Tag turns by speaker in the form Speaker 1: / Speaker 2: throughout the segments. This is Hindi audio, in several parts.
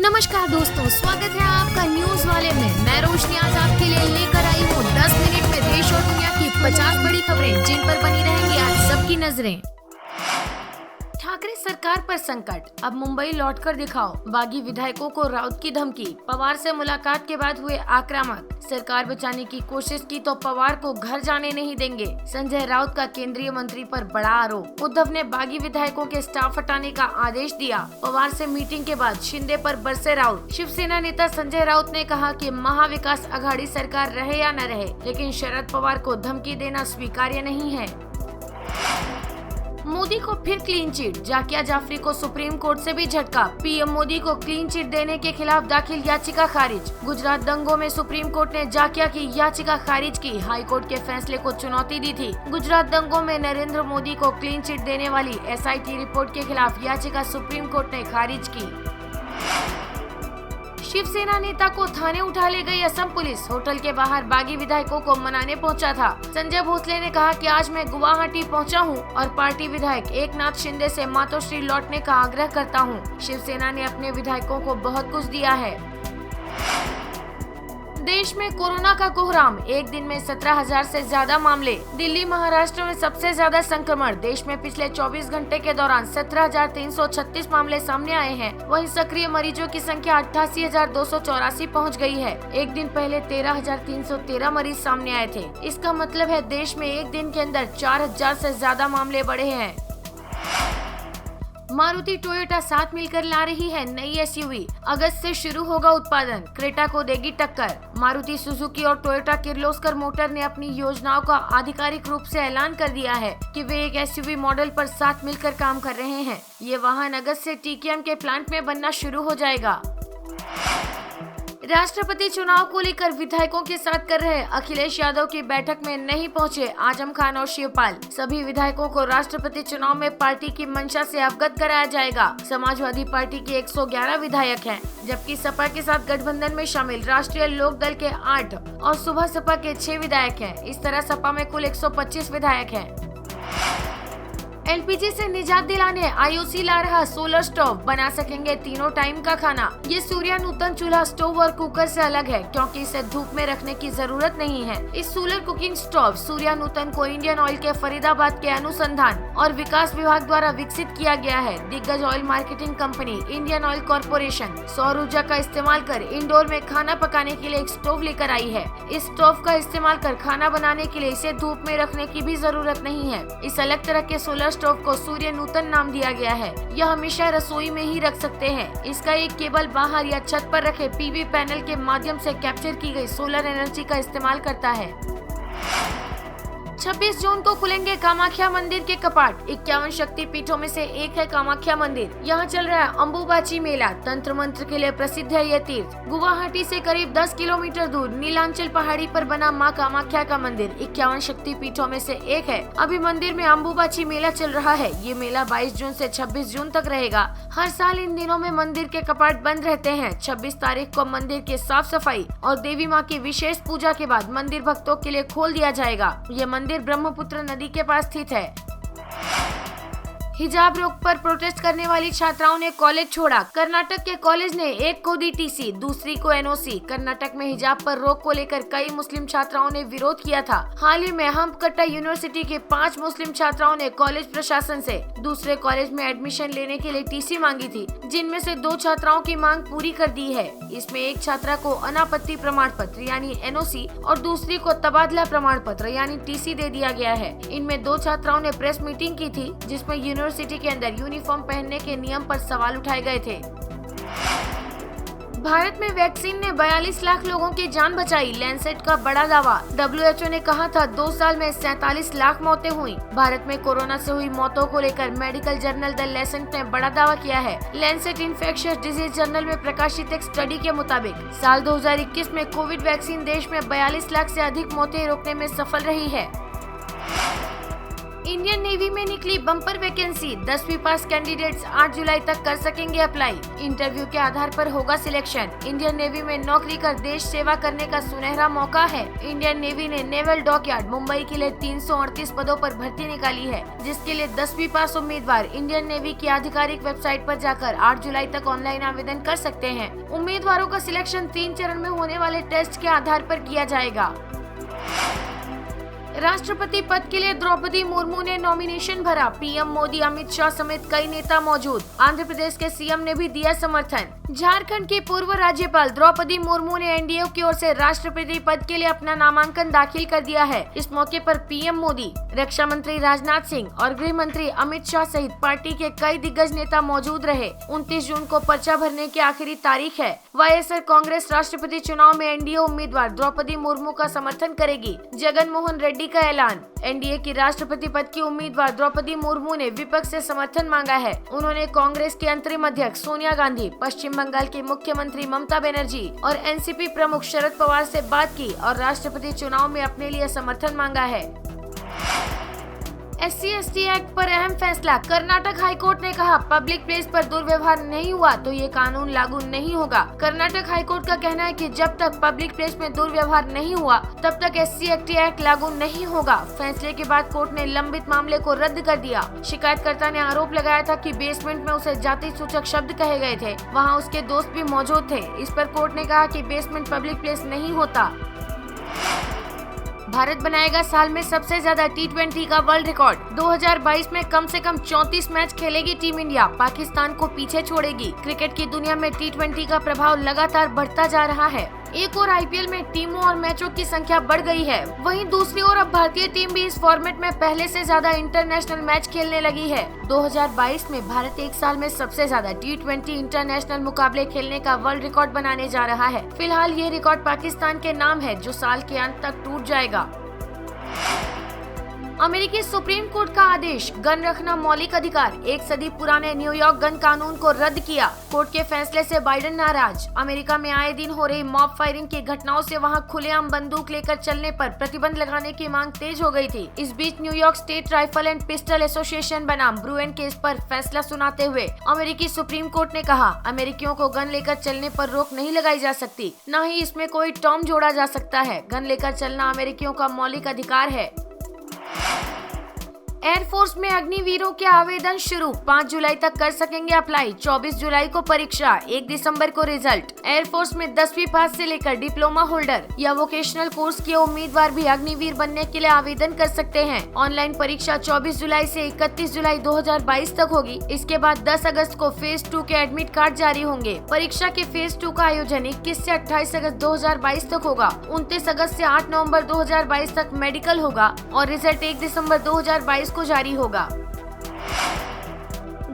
Speaker 1: नमस्कार दोस्तों, स्वागत है आपका न्यूज वाले में। मैं रोशनी आज आपके लिए लेकर आई हूँ 10 मिनट में देश और दुनिया की 50 बड़ी खबरें जिन पर बनी रहेंगी आज सबकी नजरें। ठाकरे सरकार पर संकट, अब मुंबई लौटकर दिखाओ। बागी विधायकों को राउत की धमकी। पवार से मुलाकात के बाद हुए आक्रामक। सरकार बचाने की कोशिश की तो पवार को घर जाने नहीं देंगे। संजय राउत का केंद्रीय मंत्री पर बड़ा आरोप। उद्धव ने बागी विधायकों के स्टाफ हटाने का आदेश दिया। पवार से मीटिंग के बाद शिंदे पर बरसे राउत। शिवसेना नेता संजय राउत ने कहा कि महाविकास आघाड़ी सरकार रहे या न रहे, लेकिन शरद पवार को धमकी देना स्वीकार्य नहीं है। मोदी को फिर क्लीन चिट, जाकिया जाफरी को सुप्रीम कोर्ट से भी झटका। पीएम मोदी को क्लीन चिट देने के खिलाफ दाखिल याचिका खारिज। गुजरात दंगों में सुप्रीम कोर्ट ने जाकिया की याचिका खारिज की। हाई कोर्ट के फैसले को चुनौती दी थी। गुजरात दंगों में नरेंद्र मोदी को क्लीन चिट देने वाली एसआईटी रिपोर्ट के खिलाफ याचिका सुप्रीम कोर्ट ने खारिज की। शिवसेना नेता को थाने उठा ले गई असम पुलिस। होटल के बाहर बागी विधायकों को मनाने पहुंचा था। संजय भोसले ने कहा कि आज मैं गुवाहाटी पहुंचा हूं और पार्टी विधायक एकनाथ शिंदे से मातोश्री लौटने का आग्रह करता हूं। शिवसेना ने अपने विधायकों को बहुत कुछ दिया है। देश में कोरोना का कोहराम, एक दिन में 17,000 से ज्यादा मामले। दिल्ली महाराष्ट्र में सबसे ज्यादा संक्रमण। देश में पिछले 24 घंटे के दौरान 17,336 मामले सामने आए हैं। वहीं सक्रिय मरीजों की संख्या 88,284 पहुंच गई है। एक दिन पहले 13,313 मरीज सामने आए थे। इसका मतलब है देश में एक दिन के अंदर 4,000 से ज्यादा मामले बढ़े हैं। मारुति टोयोटा साथ मिलकर ला रही है नई एसयूवी। अगस्त से शुरू होगा उत्पादन। क्रेटा को देगी टक्कर। मारुति सुजुकी और टोयोटा किर्लोस्कर मोटर ने अपनी योजनाओं का आधिकारिक रूप से ऐलान कर दिया है कि वे एक एसयूवी मॉडल पर साथ मिलकर काम कर रहे हैं। ये वाहन अगस्त से टीकेएम के प्लांट में बनना शुरू हो जाएगा। राष्ट्रपति चुनाव को लेकर विधायकों के साथ कर रहे अखिलेश यादव की बैठक में नहीं पहुंचे आजम खान और शिवपाल। सभी विधायकों को राष्ट्रपति चुनाव में पार्टी की मंशा से अवगत कराया जाएगा। समाजवादी पार्टी के 111 विधायक हैं, जबकि सपा के साथ गठबंधन में शामिल राष्ट्रीय लोक दल के 8 और सुबह सपा के 6 विधायक हैं। इस तरह सपा में कुल 125 विधायक हैं। एलपीजी से निजात दिलाने आईओसी ला रहा सोलर स्टोव, बना सकेंगे तीनों टाइम का खाना। ये सूर्या नूतन चूल्हा स्टोव और कुकर से अलग है क्योंकि इसे धूप में रखने की जरूरत नहीं है। इस सोलर कुकिंग स्टोव सूर्या नूतन को इंडियन ऑयल के फरीदाबाद के अनुसंधान और विकास विभाग द्वारा विकसित किया गया है। दिग्गज oil marketing company Indian oil corporation सौर ऊर्जा का इस्तेमाल कर इंडोर में खाना पकाने के लिए एक स्टोव लेकर आई है। इस स्टोव का इस्तेमाल कर खाना बनाने के लिए इसे धूप में रखने की भी जरूरत नहीं है। इस अलग तरह के सोलर स्टोव को सूर्य नूतन नाम दिया गया है। यह हमेशा रसोई में ही रख सकते हैं। इसका एक केबल बाहर या छत पर रखे पीवी पैनल के माध्यम से कैप्चर की गई सोलर एनर्जी का इस्तेमाल करता है। 26 जून को खुलेंगे कामाख्या मंदिर के कपाट। 51 शक्ति पीठों में से एक है कामाख्या मंदिर। यहाँ चल रहा है अंबुबाची मेला। तंत्र मंत्र के लिए प्रसिद्ध है यह तीर्थ। गुवाहाटी से करीब 10 किलोमीटर दूर नीलांचल पहाड़ी पर बना मां कामाख्या का मंदिर 51 शक्ति पीठों में से एक है। अभी मंदिर में अंबुबाची मेला चल रहा है। ये मेला 22 जून से 26 जून तक रहेगा। हर साल इन दिनों में मंदिर के कपाट बंद रहते हैं। 26 तारीख को मंदिर की साफ सफाई और देवी माँ की विशेष पूजा के बाद मंदिर भक्तों के लिए खोल दिया जाएगा। ये मंदिर ब्रह्मपुत्र नदी के पास स्थित है। हिजाब रोक पर प्रोटेस्ट करने वाली छात्राओं ने कॉलेज छोड़ा। कर्नाटक के कॉलेज ने एक को दी टीसी, दूसरी को एनओसी। कर्नाटक में हिजाब पर रोक को लेकर कई मुस्लिम छात्राओं ने विरोध किया था। हाल ही में हम्पकट्टा यूनिवर्सिटी के 5 मुस्लिम छात्राओं ने कॉलेज प्रशासन से दूसरे कॉलेज में एडमिशन लेने के लिए टीसी मांगी थी, जिनमें से 2 छात्राओं की मांग पूरी कर दी है। इसमें एक छात्रा को अनापत्ति प्रमाण पत्र यानी एनओसी और दूसरी को तबादला प्रमाण पत्र यानी टीसी दे दिया गया है। इनमें 2 छात्राओं ने प्रेस मीटिंग की थी, जिसमें यूनिवर्सिटी के अंदर यूनिफॉर्म पहनने के नियम पर सवाल उठाए गए थे। भारत में वैक्सीन ने 42 लाख लोगों की जान बचाई, लैंसेट का बड़ा दावा। डब्ल्यूएचओ ने कहा था 2 साल में 47 लाख मौतें हुई। भारत में कोरोना से हुई मौतों को लेकर मेडिकल जर्नल द लैंसेट ने बड़ा दावा किया है। लैंसेट इन्फेक्शियस डिजीज जर्नल में प्रकाशित एक स्टडी के मुताबिक साल 2021 में कोविड वैक्सीन देश में 42 लाख से अधिक मौतें रोकने में सफल रही है। इंडियन नेवी में निकली बम्पर वैकेंसी, 10वीं पास कैंडिडेट्स 8 जुलाई तक कर सकेंगे अप्लाई। इंटरव्यू के आधार पर होगा सिलेक्शन। इंडियन नेवी में नौकरी कर देश सेवा करने का सुनहरा मौका है। इंडियन नेवी ने नेवल डॉकयार्ड मुंबई के लिए 338 पदों पर भर्ती निकाली है, जिसके लिए 10वीं पास उम्मीदवार इंडियन नेवी की आधिकारिक वेबसाइट पर जाकर 8 जुलाई तक ऑनलाइन आवेदन कर सकते हैं। उम्मीदवारों का सिलेक्शन 3 चरण में होने वाले टेस्ट के आधार पर किया जाएगा। राष्ट्रपति पद के लिए द्रौपदी मुर्मू ने नॉमिनेशन भरा। पीएम मोदी, अमित शाह समेत कई नेता मौजूद। आंध्र प्रदेश के सीएम ने भी दिया समर्थन। झारखंड की पूर्व राज्यपाल द्रौपदी मुर्मू ने एनडीए की ओर से राष्ट्रपति पद के लिए अपना नामांकन दाखिल कर दिया है। इस मौके पर पीएम मोदी, रक्षा मंत्री राजनाथ सिंह और गृह मंत्री अमित शाह सहित पार्टी के कई दिग्गज नेता मौजूद रहे। 29 जून को पर्चा भरने की आखिरी तारीख है। वाईएसआर कांग्रेस राष्ट्रपति चुनाव में एनडीए उम्मीदवार द्रौपदी मुर्मू का समर्थन करेगी। जगन मोहन रेड्डी का ऐलान। एनडीए की राष्ट्रपति पद की उम्मीदवार द्रौपदी मुर्मू ने विपक्ष से समर्थन मांगा है। उन्होंने कांग्रेस की अंतरिम अध्यक्ष सोनिया गांधी, पश्चिम बंगाल की मुख्यमंत्री ममता बनर्जी और एनसीपी प्रमुख शरद पवार से बात की और राष्ट्रपति चुनाव में अपने लिए समर्थन मांगा है। SC/ST एक्ट पर अहम फैसला। कर्नाटक हाईकोर्ट ने कहा, पब्लिक प्लेस पर दुर्व्यवहार नहीं हुआ तो ये कानून लागू नहीं होगा। कर्नाटक हाईकोर्ट का कहना है कि जब तक पब्लिक प्लेस में दुर्व्यवहार नहीं हुआ तब तक SC/ST एक्ट लागू नहीं होगा। फैसले के बाद कोर्ट ने लंबित मामले को रद्द कर दिया। शिकायतकर्ता ने आरोप लगाया था कि बेसमेंट में उसे जाति सूचक शब्द कहे गए थे। वहाँ उसके दोस्त भी मौजूद थे। इस पर कोर्ट ने कहा कि बेसमेंट पब्लिक प्लेस नहीं होता। भारत बनाएगा साल में सबसे ज्यादा T20 का वर्ल्ड रिकॉर्ड। 2022 में कम से कम 34 मैच खेलेगी टीम इंडिया, पाकिस्तान को पीछे छोड़ेगी। क्रिकेट की दुनिया में T20 का प्रभाव लगातार बढ़ता जा रहा है। एक और आईपीएल में टीमों और मैचों की संख्या बढ़ गई है। वहीं दूसरी ओर अब भारतीय टीम भी इस फॉर्मेट में पहले से ज्यादा इंटरनेशनल मैच खेलने लगी है। 2022 में भारत एक साल में सबसे ज्यादा T20 इंटरनेशनल मुकाबले खेलने का वर्ल्ड रिकॉर्ड बनाने जा रहा है। फिलहाल ये रिकॉर्ड पाकिस्तान के नाम है, जो साल के अंत तक टूट जाएगा। अमेरिकी सुप्रीम कोर्ट का आदेश, गन रखना मौलिक अधिकार। 1 सदी पुराने न्यूयॉर्क गन कानून को रद्द किया। कोर्ट के फैसले से बाइडेन नाराज। अमेरिका में आए दिन हो रही मॉब फायरिंग की घटनाओं से वहां खुलेआम बंदूक लेकर चलने पर प्रतिबंध लगाने की मांग तेज हो गई थी। इस बीच New York state rifle and pistol association बनाम ब्रुएन केस पर फैसला सुनाते हुए अमेरिकी सुप्रीम कोर्ट ने कहा, अमेरिकियों को गन लेकर चलने पर रोक नहीं लगाई जा सकती, न ही इसमें कोई टर्म जोड़ा जा सकता है। गन लेकर चलना अमेरिकियों का मौलिक अधिकार है। एयरफोर्स में अग्निवीरों के आवेदन शुरू। 5 जुलाई तक कर सकेंगे अप्लाई। 24 जुलाई को परीक्षा, 1 दिसंबर को रिजल्ट। एयरफोर्स में 10वीं पास से लेकर डिप्लोमा होल्डर या वोकेशनल कोर्स के उम्मीदवार भी अग्निवीर बनने के लिए आवेदन कर सकते हैं। ऑनलाइन परीक्षा 24 जुलाई से 31 जुलाई 2022 तक होगी। इसके बाद 10 अगस्त को फेज 2 के एडमिट कार्ड जारी होंगे। परीक्षा के फेज 2 का आयोजन 21 से 28 अगस्त 2022 तक होगा। 29 अगस्त से 8 नवंबर 2022 तक मेडिकल होगा और रिजल्ट 1 दिसंबर 2022 को जारी होगा।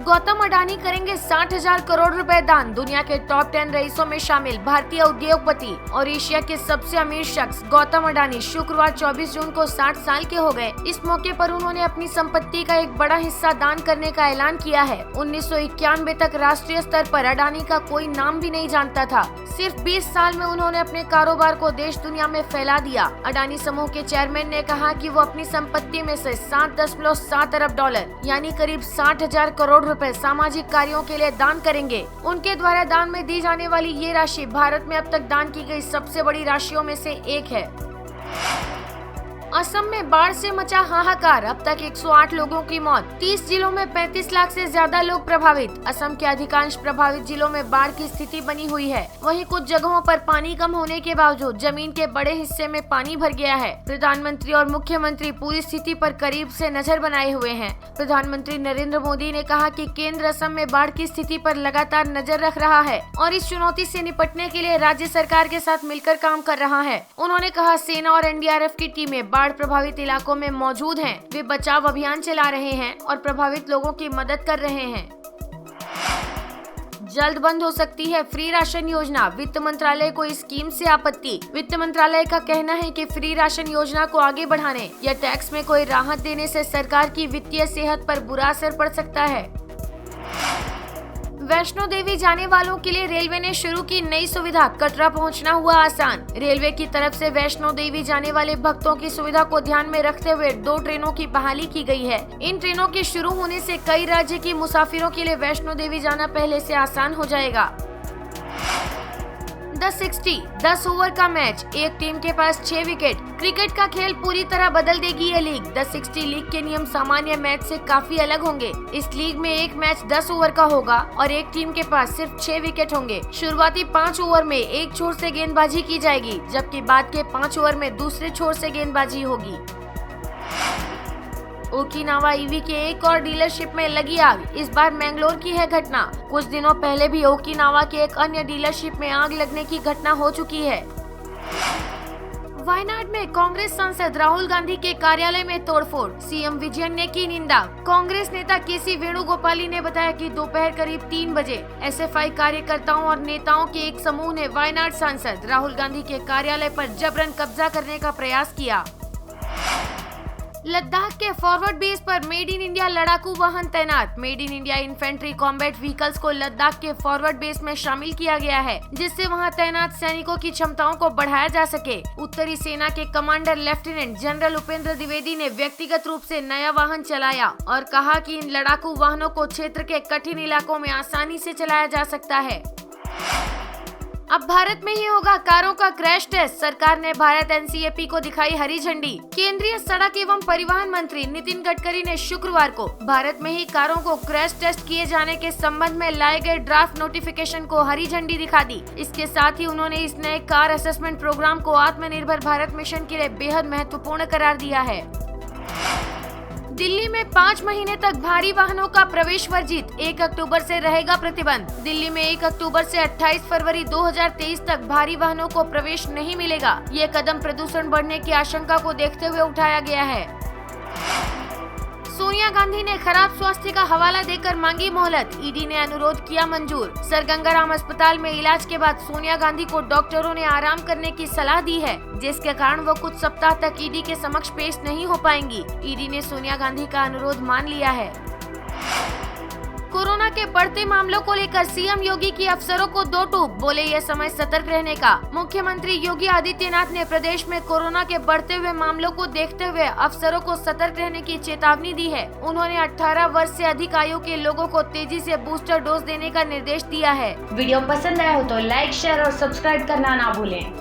Speaker 1: गौतम अडानी करेंगे 60,000 करोड़ रुपए दान। दुनिया के टॉप 10 रईसों में शामिल भारतीय उद्योगपति और एशिया के सबसे अमीर शख्स गौतम अडानी शुक्रवार 24 जून को 60 साल के हो गए। इस मौके पर उन्होंने अपनी संपत्ति का एक बड़ा हिस्सा दान करने का ऐलान किया है। 1991 तक राष्ट्रीय स्तर पर अडानी का कोई नाम भी नहीं जानता था। सिर्फ 20 साल में उन्होंने अपने कारोबार को देश दुनिया में फैला दिया। अडानी समूह के चेयरमैन ने कहा कि वो अपनी संपत्ति में से 7.7 अरब डॉलर यानी करीब 60,000 करोड़ रुपए सामाजिक कार्यों के लिए दान करेंगे। उनके द्वारा दान में दी जाने वाली ये राशि भारत में अब तक दान की गई सबसे बड़ी राशियों में से एक है। असम में बाढ़ से मचा हाहाकार, अब तक 108 लोगों की मौत। 30 जिलों में 35 लाख से ज्यादा लोग प्रभावित। असम के अधिकांश प्रभावित जिलों में बाढ़ की स्थिति बनी हुई है। वहीं कुछ जगहों पर पानी कम होने के बावजूद जमीन के बड़े हिस्से में पानी भर गया है। प्रधानमंत्री और मुख्यमंत्री पूरी स्थिति पर करीब से नजर बनाए हुए हैं। प्रधानमंत्री नरेंद्र मोदी ने कहा कि केंद्र असम में बाढ़ की स्थिति पर लगातार नजर रख रहा है और इस चुनौती से निपटने के लिए राज्य सरकार के साथ मिलकर काम कर रहा है। उन्होंने कहा, सेना और एनडीआरएफ की टीमें बाढ़ प्रभावित इलाकों में मौजूद हैं। वे बचाव अभियान चला रहे हैं और प्रभावित लोगों की मदद कर रहे हैं। जल्द बंद हो सकती है फ्री राशन योजना, वित्त मंत्रालय को इस स्कीम से आपत्ति। वित्त मंत्रालय का कहना है कि फ्री राशन योजना को आगे बढ़ाने या टैक्स में कोई राहत देने से सरकार की वित्तीय सेहत पर बुरा असर पड़ सकता है। वैष्णो देवी जाने वालों के लिए रेलवे ने शुरू की नई सुविधा, कटरा पहुंचना हुआ आसान। रेलवे की तरफ से वैष्णो देवी जाने वाले भक्तों की सुविधा को ध्यान में रखते हुए 2 ट्रेनों की बहाली की गई है। इन ट्रेनों के शुरू होने से कई राज्य के मुसाफिरों के लिए वैष्णो देवी जाना पहले से आसान हो जाएगा। द 60 10 ओवर का मैच, एक टीम के पास 6 विकेट। क्रिकेट का खेल पूरी तरह बदल देगी ये लीग। द 60 लीग के नियम सामान्य मैच से काफी अलग होंगे। इस लीग में एक मैच 10 ओवर का होगा और एक टीम के पास सिर्फ 6 विकेट होंगे। शुरुआती 5 ओवर में एक छोर से गेंदबाजी की जाएगी, जबकि बाद के 5 ओवर में दूसरे छोर से गेंदबाजी होगी। ओकिनावा ईवी के एक और डीलरशिप में लगी आग, इस बार मैंगलोर की है घटना। कुछ दिनों पहले भी ओकिनावा के एक अन्य डीलरशिप में आग लगने की घटना हो चुकी है। वायनाड में कांग्रेस सांसद राहुल गांधी के कार्यालय में तोड़फोड़, सीएम विजयन ने की निंदा। कांग्रेस नेता केसी वेणुगोपाली ने बताया कि दोपहर करीब 3 बजे एसएफआई कार्यकर्ताओं और नेताओं के एक समूह ने वायनाड सांसद राहुल गांधी के कार्यालय पर जबरन कब्जा करने का प्रयास किया। लद्दाख के फॉरवर्ड बेस पर मेड इन इंडिया लड़ाकू वाहन तैनात। Made in India infantry combat vehicles को लद्दाख के फॉरवर्ड बेस में शामिल किया गया है, जिससे वहां तैनात सैनिकों की क्षमताओं को बढ़ाया जा सके। उत्तरी सेना के commander lieutenant general Upendra Dwivedi ने व्यक्तिगत रूप से नया वाहन चलाया और कहा कि इन लड़ाकू वाहनों को क्षेत्र के कठिन इलाकों में आसानी से चलाया जा सकता है। अब भारत में ही होगा कारों का क्रैश टेस्ट, सरकार ने भारत एनसीएपी को दिखाई हरी झंडी। केंद्रीय सड़क एवं परिवहन मंत्री नितिन गडकरी ने शुक्रवार को भारत में ही कारों को क्रैश टेस्ट किए जाने के संबंध में लाए गए ड्राफ्ट नोटिफिकेशन को हरी झंडी दिखा दी। इसके साथ ही उन्होंने इस नए कार असेसमेंट प्रोग्राम को आत्मनिर्भर भारत मिशन के लिए बेहद महत्वपूर्ण करार दिया है। दिल्ली में 5 महीने तक भारी वाहनों का प्रवेश वर्जित, 1 अक्टूबर से रहेगा प्रतिबंध। दिल्ली में 1 अक्टूबर से 28 फरवरी 2023 तक भारी वाहनों को प्रवेश नहीं मिलेगा। ये कदम प्रदूषण बढ़ने की आशंका को देखते हुए उठाया गया है। सोनिया गांधी ने खराब स्वास्थ्य का हवाला देकर मांगी मोहलत, ईडी ने अनुरोध किया मंजूर। सर गंगाराम अस्पताल में इलाज के बाद सोनिया गांधी को डॉक्टरों ने आराम करने की सलाह दी है, जिसके कारण वो कुछ सप्ताह तक ईडी के समक्ष पेश नहीं हो पाएंगी। ईडी ने सोनिया गांधी का अनुरोध मान लिया है। कोरोना के बढ़ते मामलों को लेकर सीएम योगी की अफसरों को 2 टूक, बोले यह समय सतर्क रहने का। मुख्यमंत्री योगी आदित्यनाथ ने प्रदेश में कोरोना के बढ़ते हुए मामलों को देखते हुए अफसरों को सतर्क रहने की चेतावनी दी है। उन्होंने 18 वर्ष से अधिक आयु के लोगों को तेजी से बूस्टर डोज देने का निर्देश दिया है।
Speaker 2: वीडियो पसंद आया हो तो लाइक, शेयर और सब्सक्राइब करना ना भूलें।